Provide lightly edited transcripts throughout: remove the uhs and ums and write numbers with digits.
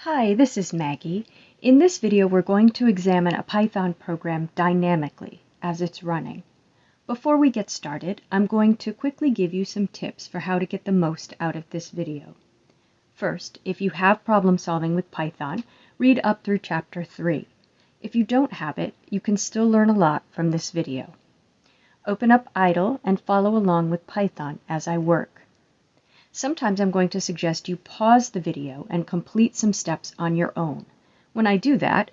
Hi, this is Maggie. In this video, we're going to examine a Python program dynamically as it's running. Before we get started, I'm going to quickly give you some tips for how to get the most out of this video. First, if you have problem solving with Python, read up through chapter 3. If you don't have it, you can still learn a lot from this video. Open up idle and follow along with Python as I work. Sometimes I'm going to suggest you pause the video and complete some steps on your own. When I do that,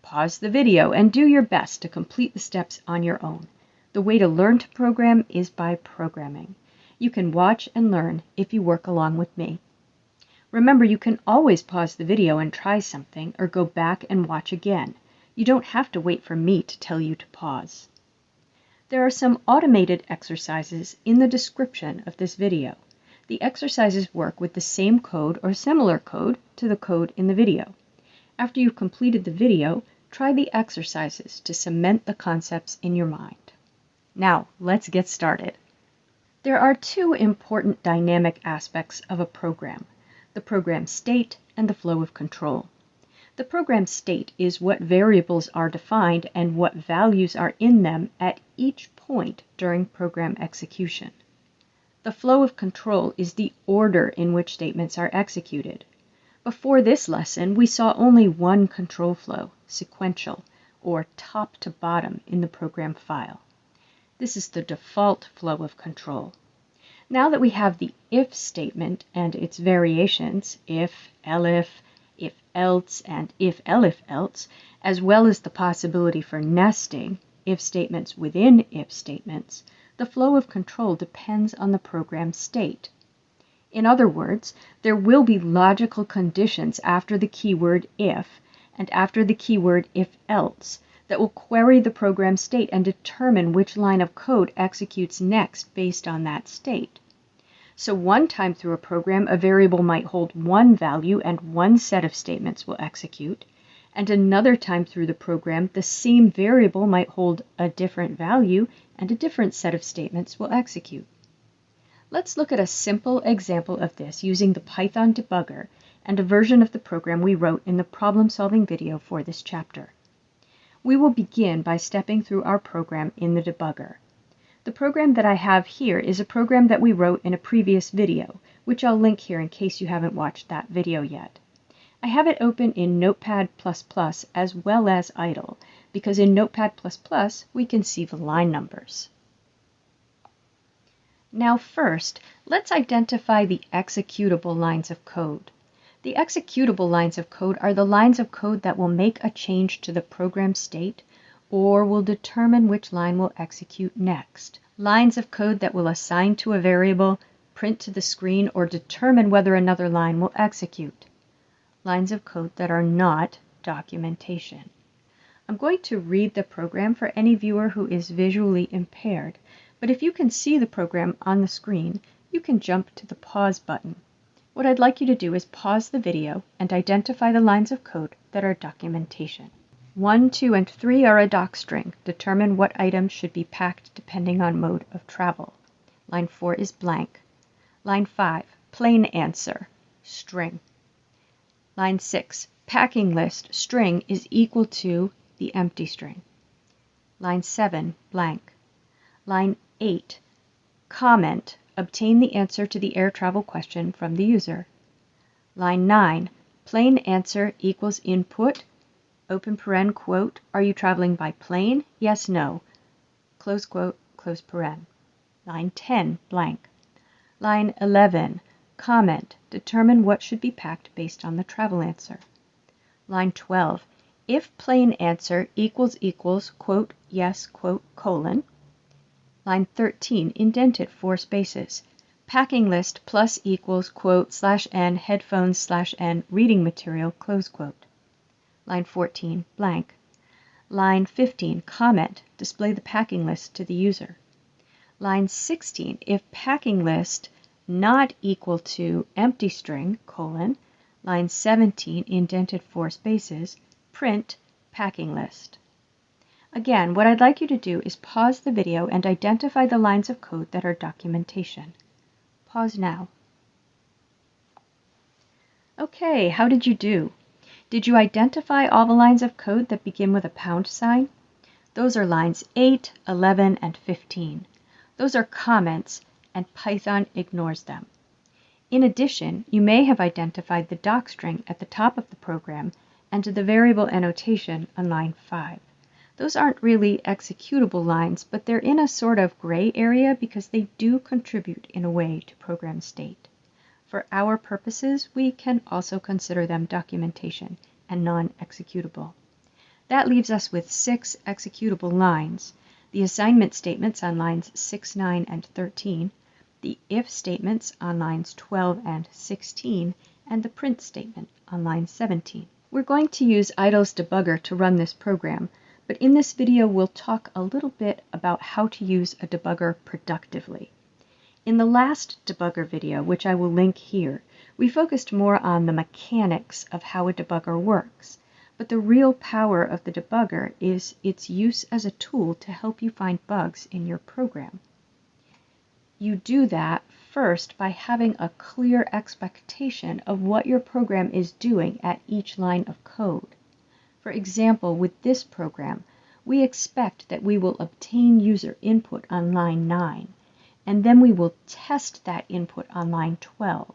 pause the video and do your best to complete the steps on your own. The way to learn to program is by programming. You can watch and learn if you work along with me. Remember, you can always pause the video and try something or go back and watch again. You don't have to wait for me to tell you to pause. There are some automated exercises in the description of this video. The exercises work with the same code or similar code to the code in the video. After you've completed the video, try the exercises to cement the concepts in your mind. Now, let's get started. There are two important dynamic aspects of a program: the program state and the flow of control. The program state is what variables are defined and what values are in them at each point during program execution. The flow of control is the order in which statements are executed. Before this lesson, we saw only one control flow, sequential, or top to bottom in the program file. This is the default flow of control. Now that we have the if statement and its variations, if, elif, if else, and if elif else, as well as the possibility for nesting, if statements within if statements, the flow of control depends on the program state. In other words, there will be logical conditions after the keyword if and after the keyword if else that will query the program state and determine which line of code executes next based on that state. So one time through a program, a variable might hold one value and one set of statements will execute, and another time through the program, the same variable might hold a different value and a different set of statements will execute. Let's look at a simple example of this using the Python debugger and a version of the program we wrote in the problem-solving video for this chapter. We will begin by stepping through our program in the debugger. The program that I have here is a program that we wrote in a previous video, which I'll link here in case you haven't watched that video yet. I have it open in Notepad++ as well as idle, because in Notepad++ we can see the line numbers. Now first, let's identify the executable lines of code. The executable lines of code are the lines of code that will make a change to the program state or will determine which line will execute next. Lines of code that will assign to a variable, print to the screen, or determine whether another line will execute. Lines of code that are not documentation. I'm going to read the program for any viewer who is visually impaired, but if you can see the program on the screen, you can jump to the pause button. What I'd like you to do is pause the video and identify the lines of code that are documentation. 1, 2, and 3 are a docstring. Determine what items should be packed depending on mode of travel. Line 4 is blank. Line 5, plain answer, string. Line 6, packing list string is equal to the empty string. Line 7, blank. Line 8, comment, obtain the answer to the air travel question from the user. Line 9, plain answer equals input, open paren, quote, are you traveling by plane? Yes, no, close quote, close paren. Line 10, blank. Line 11, comment, determine what should be packed based on the travel answer. Line 12, if plain answer equals, quote, yes, quote, colon. Line 13, indented 4 spaces. Packing list plus equals, quote, /n, headphones /n, reading material, close quote. Line 14, blank. Line 15, comment, display the packing list to the user. Line 16, if packing list not equal to empty string, colon. Line 17, indented 4 spaces, print packing list. Again, what I'd like you to do is pause the video and identify the lines of code that are documentation. Pause now. Okay, how did you do? Did you identify all the lines of code that begin with a pound sign? Those are lines 8, 11, and 15. Those are comments, and Python ignores them. In addition, you may have identified the docstring at the top of the program and the variable annotation on line 5. Those aren't really executable lines, but they're in a sort of gray area because they do contribute in a way to program state. For our purposes, we can also consider them documentation and non-executable. That leaves us with 6 executable lines: the assignment statements on lines 6, 9, and 13, the if statements on lines 12 and 16, and the print statement on line 17. We're going to use idle's debugger to run this program, but in this video we'll talk a little bit about how to use a debugger productively. In the last debugger video, which I will link here, we focused more on the mechanics of how a debugger works, but the real power of the debugger is its use as a tool to help you find bugs in your program. You do that first by having a clear expectation of what your program is doing at each line of code. For example, with this program, we expect that we will obtain user input on line 9, and then we will test that input on line 12.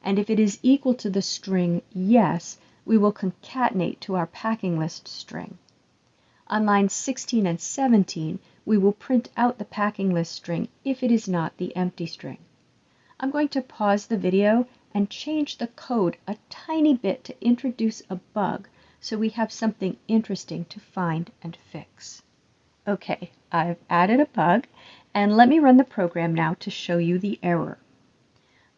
And if it is equal to the string yes, we will concatenate to our packing list string. On lines 16 and 17, we will print out the packing list string if it is not the empty string. I'm going to pause the video and change the code a tiny bit to introduce a bug so we have something interesting to find and fix. Okay, I've added a bug, and let me run the program now to show you the error.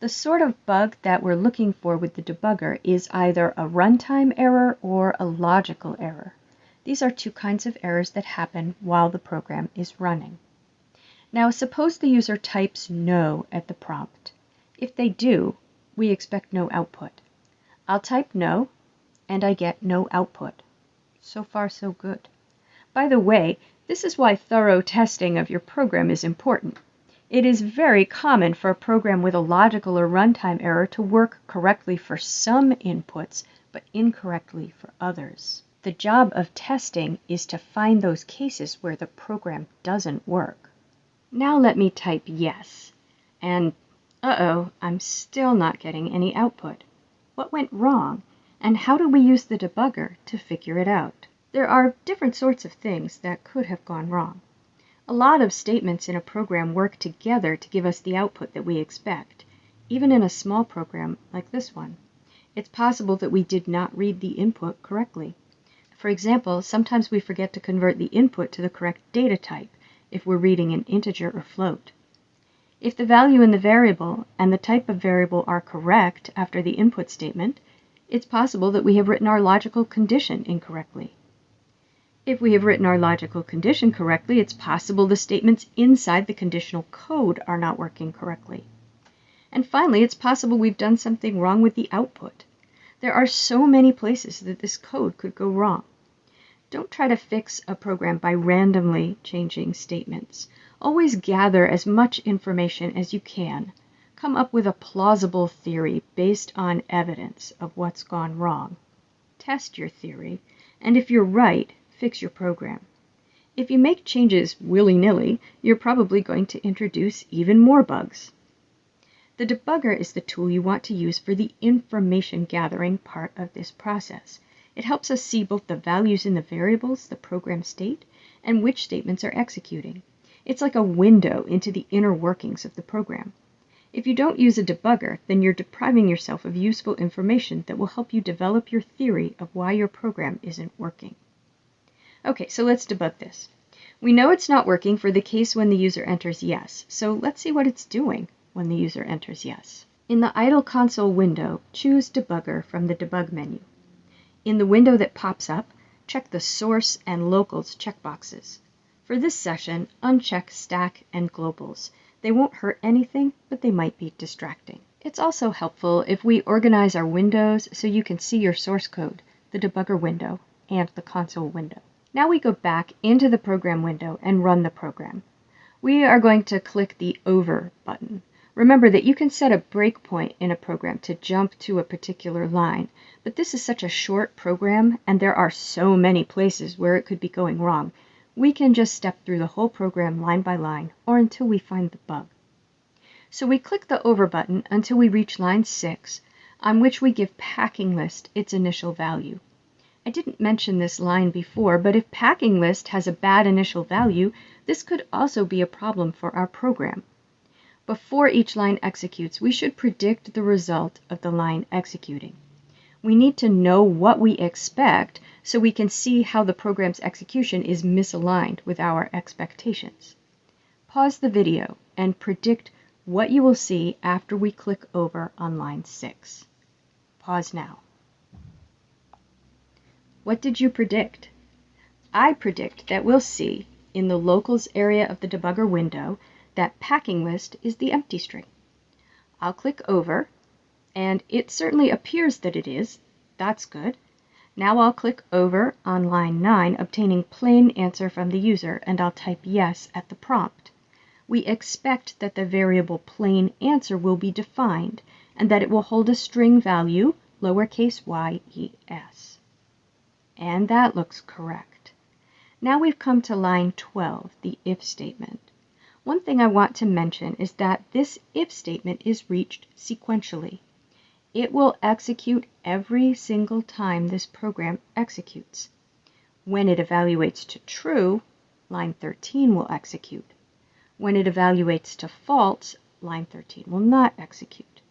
The sort of bug that we're looking for with the debugger is either a runtime error or a logical error. These are 2 kinds of errors that happen while the program is running. Now suppose the user types no at the prompt. If they do, we expect no output. I'll type no, and I get no output. So far so good. By the way, this is why thorough testing of your program is important. It is very common for a program with a logical or runtime error to work correctly for some inputs, but incorrectly for others. The job of testing is to find those cases where the program doesn't work. Now let me type yes, and I'm still not getting any output. What went wrong, and how do we use the debugger to figure it out? There are different sorts of things that could have gone wrong. A lot of statements in a program work together to give us the output that we expect, even in a small program like this one. It's possible that we did not read the input correctly. For example, sometimes we forget to convert the input to the correct data type if we're reading an integer or float. If the value in the variable and the type of variable are correct after the input statement, it's possible that we have written our logical condition incorrectly. If we have written our logical condition correctly, it's possible the statements inside the conditional code are not working correctly. And finally, it's possible we've done something wrong with the output. There are so many places that this code could go wrong. Don't try to fix a program by randomly changing statements. Always gather as much information as you can. Come up with a plausible theory based on evidence of what's gone wrong. Test your theory, and if you're right, fix your program. If you make changes willy-nilly, you're probably going to introduce even more bugs. The debugger is the tool you want to use for the information gathering part of this process. It helps us see both the values in the variables, the program state, and which statements are executing. It's like a window into the inner workings of the program. If you don't use a debugger, then you're depriving yourself of useful information that will help you develop your theory of why your program isn't working. Okay, so let's debug this. We know it's not working for the case when the user enters yes, so let's see what it's doing when the user enters yes. In the idle console window, choose Debugger from the Debug menu. In the window that pops up, check the Source and Locals checkboxes. For this session, uncheck Stack and Globals. They won't hurt anything, but they might be distracting. It's also helpful if we organize our windows so you can see your source code, the debugger window, and the console window. Now we go back into the program window and run the program. We are going to click the Over button. Remember that you can set a breakpoint in a program to jump to a particular line, but this is such a short program and there are so many places where it could be going wrong. We can just step through the whole program line by line or until we find the bug. So we click the Over button until we reach line 6, on which we give packing list its initial value. I didn't mention this line before, but if packing list has a bad initial value, this could also be a problem for our program. Before each line executes, we should predict the result of the line executing. We need to know what we expect so we can see how the program's execution is misaligned with our expectations. Pause the video and predict what you will see after we click over on line 6. Pause now. What did you predict? I predict that we'll see in the locals area of the debugger window that packing list is the empty string. I'll click over, and it certainly appears that it is. That's good. Now I'll click over on line 9, obtaining plain answer from the user, and I'll type yes at the prompt. We expect that the variable plain answer will be defined, and that it will hold a string value, lowercase y-e-s. And that looks correct. Now we've come to line 12, the if statement. One thing I want to mention is that this if statement is reached sequentially. It will execute every single time this program executes. When it evaluates to true, line 13 will execute. When it evaluates to false, line 13 will not execute.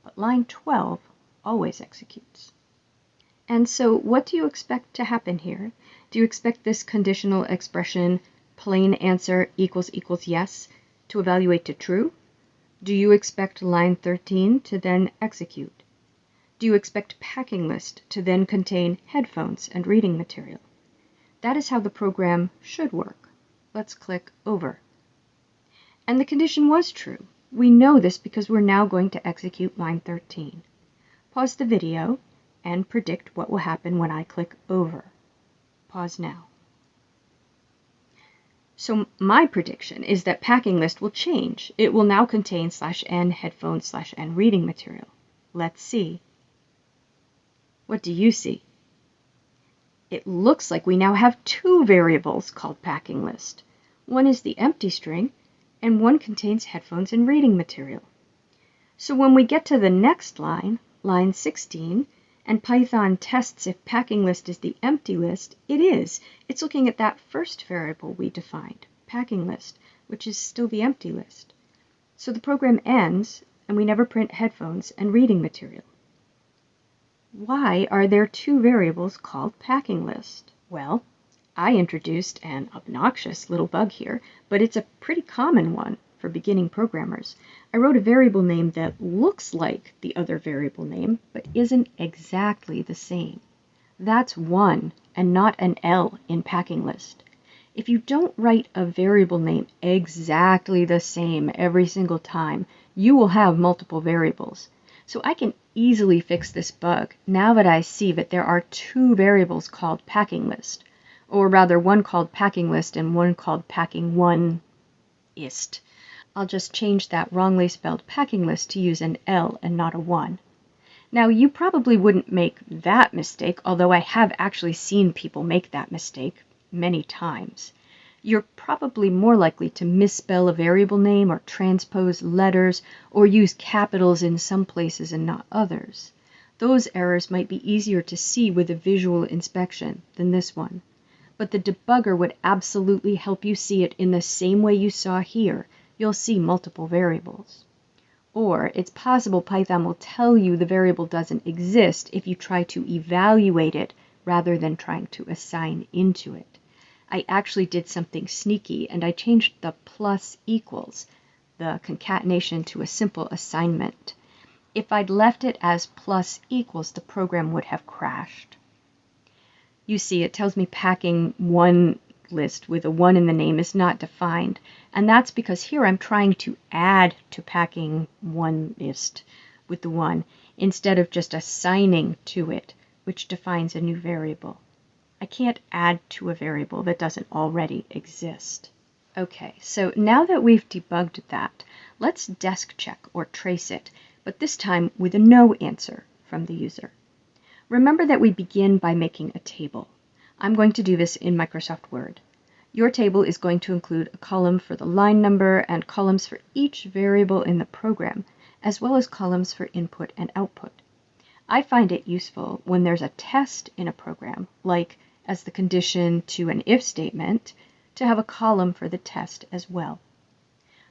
But line 12 always executes. And so what do you expect to happen here? Do you expect this conditional expression plain answer equals yes to evaluate to true? Do you expect line 13 to then execute? Do you expect packing list to then contain headphones and reading material? That is how the program should work. Let's click over. And the condition was true. We know this because we're now going to execute line 13. Pause the video and predict what will happen when I click over. Pause now. So my prediction is that packing list will change. It will now contain /n headphones /n reading material. Let's see. What do you see? It looks like we now have two variables called packing list. One is the empty string, and one contains headphones and reading material. So when we get to the next line, line 16, and Python tests if packing list is the empty list, it is. It's looking at that first variable we defined, packing list, which is still the empty list. So the program ends, and we never print headphones and reading material. Why are there two variables called packing list? Well, I introduced an obnoxious little bug here, but it's a pretty common one for beginning programmers. I wrote a variable name that looks like the other variable name, but isn't exactly the same. That's 1 and not an L in packing list. If you don't write a variable name exactly the same every single time, you will have multiple variables. So I can easily fix this bug now that I see that there are two variables called packing list, or rather one called packing list and one called packing one ist. I'll just change that wrongly spelled packing list to use an L and not a 1. Now you probably wouldn't make that mistake, although I have actually seen people make that mistake many times. You're probably more likely to misspell a variable name or transpose letters or use capitals in some places and not others. Those errors might be easier to see with a visual inspection than this one. But the debugger would absolutely help you see it in the same way you saw here. You'll see multiple variables. Or it's possible Python will tell you the variable doesn't exist if you try to evaluate it rather than trying to assign into it. I actually did something sneaky and I changed the plus equals, the concatenation, to a simple assignment. If I'd left it as plus equals, the program would have crashed. You see, it tells me packing one list with a 1 in the name is not defined, and that's because here I'm trying to add to packing one ist with the 1 instead of just assigning to it, which defines a new variable. I can't add to a variable that doesn't already exist. Okay, so now that we've debugged that, let's desk check or trace it, but this time with a no answer from the user. Remember that we begin by making a table. I'm going to do this in Microsoft Word. Your table is going to include a column for the line number and columns for each variable in the program, as well as columns for input and output. I find it useful when there's a test in a program, like as the condition to an if statement, to have a column for the test as well.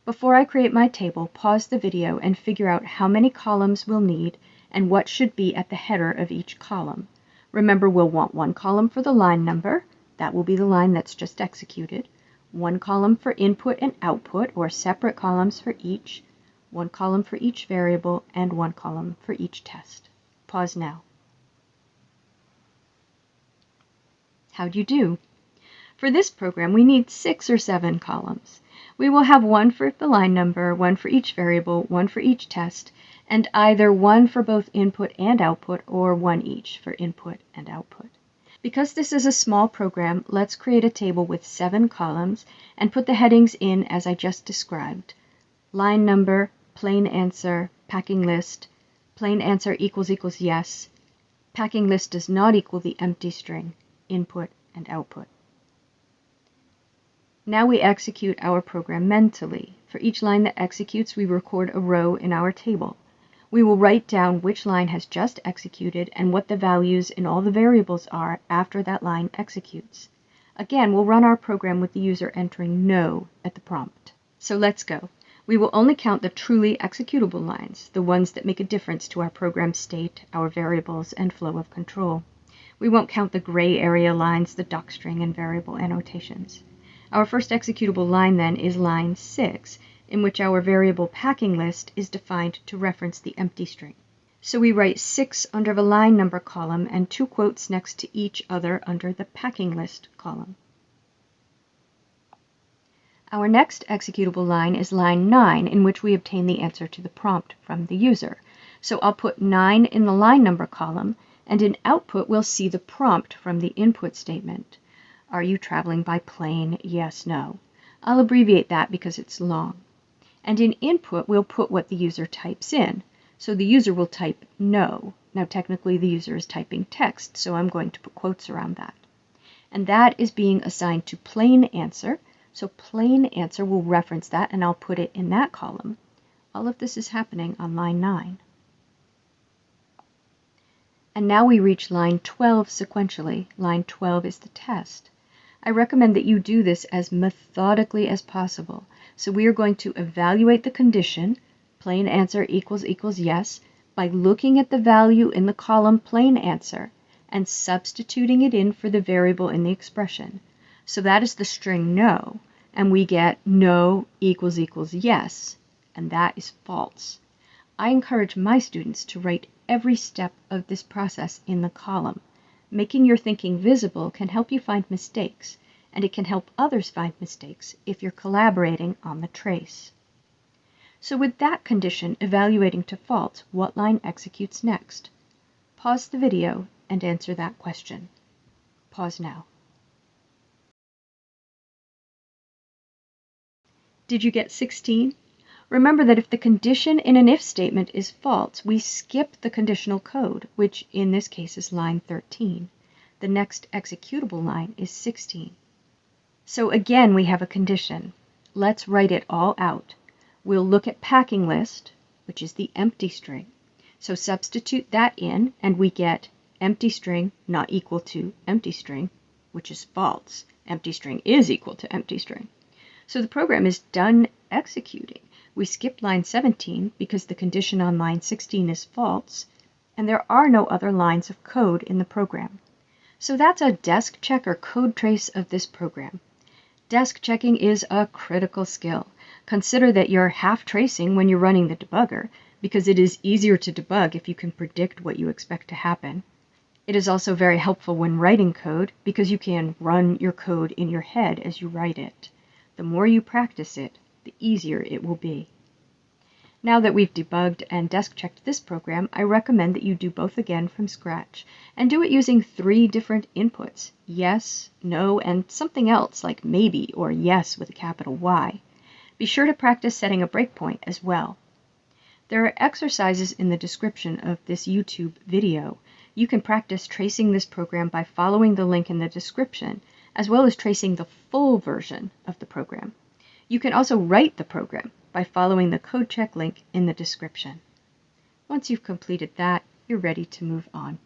Before I create my table, pause the video and figure out how many columns we'll need and what should be at the header of each column. Remember, we'll want one column for the line number, that will be the line that's just executed, one column for input and output, or separate columns for each, one column for each variable, and one column for each test. Pause now. How'd you do? For this program, we need 6 or 7 columns. We will have one for the line number, one for each variable, one for each test, and either one for both input and output, or one each for input and output. Because this is a small program, let's create a table with 7 columns and put the headings in as I just described. Line number, plain answer, packing list, plain answer equals yes, packing list does not equal the empty string, input and output. Now we execute our program mentally. For each line that executes, we record a row in our table. We will write down which line has just executed and what the values in all the variables are after that line executes. Again, we'll run our program with the user entering no at the prompt. So let's go. We will only count the truly executable lines, the ones that make a difference to our program state, our variables, and flow of control. We won't count the gray area lines, the docstring, and variable annotations. Our first executable line then is line 6, in which our variable packing list is defined to reference the empty string. So we write 6 under the line number column and 2 quotes next to each other under the packing list column. Our next executable line is line 9, in which we obtain the answer to the prompt from the user. So I'll put 9 in the line number column, and in output we'll see the prompt from the input statement. Are you traveling by plane? Yes, no. I'll abbreviate that because it's long. And in input we'll put what the user types in. So the user will type no. Now technically the user is typing text, so I'm going to put quotes around that. And that is being assigned to plain answer. So plain answer will reference that, and I'll put it in that column. All of this is happening on line 9. And now we reach line 12 sequentially. Line 12 is the test. I recommend that you do this as methodically as possible. So we are going to evaluate the condition, plain answer equals yes, by looking at the value in the column plain answer and substituting it in for the variable in the expression. So that is the string no, and we get no equals yes, and that is false. I encourage my students to write every step of this process in the column. Making your thinking visible can help you find mistakes, and it can help others find mistakes if you're collaborating on the trace. So with that condition evaluating to false, what line executes next? Pause the video and answer that question. Pause now. Did you get 16? Remember that if the condition in an if statement is false, we skip the conditional code, which in this case is line 13. The next executable line is 16. So again, we have a condition. Let's write it all out. We'll look at packing list, which is the empty string. So substitute that in, and we get empty string not equal to empty string, which is false. Empty string is equal to empty string. So the program is done executing. We skipped line 17 because the condition on line 16 is false, and there are no other lines of code in the program. So that's a desk check or code trace of this program. Desk checking is a critical skill. Consider that you're half tracing when you're running the debugger, because it is easier to debug if you can predict what you expect to happen. It is also very helpful when writing code, because you can run your code in your head as you write it. The more you practice it, the easier it will be. Now that we've debugged and desk checked this program, I recommend that you do both again from scratch and do it using 3 different inputs: yes, no, and something else like maybe or yes with a capital Y. Be sure to practice setting a breakpoint as well. There are exercises in the description of this YouTube video. You can practice tracing this program by following the link in the description, as well as tracing the full version of the program. You can also write the program by following the code check link in the description. Once you've completed that, you're ready to move on.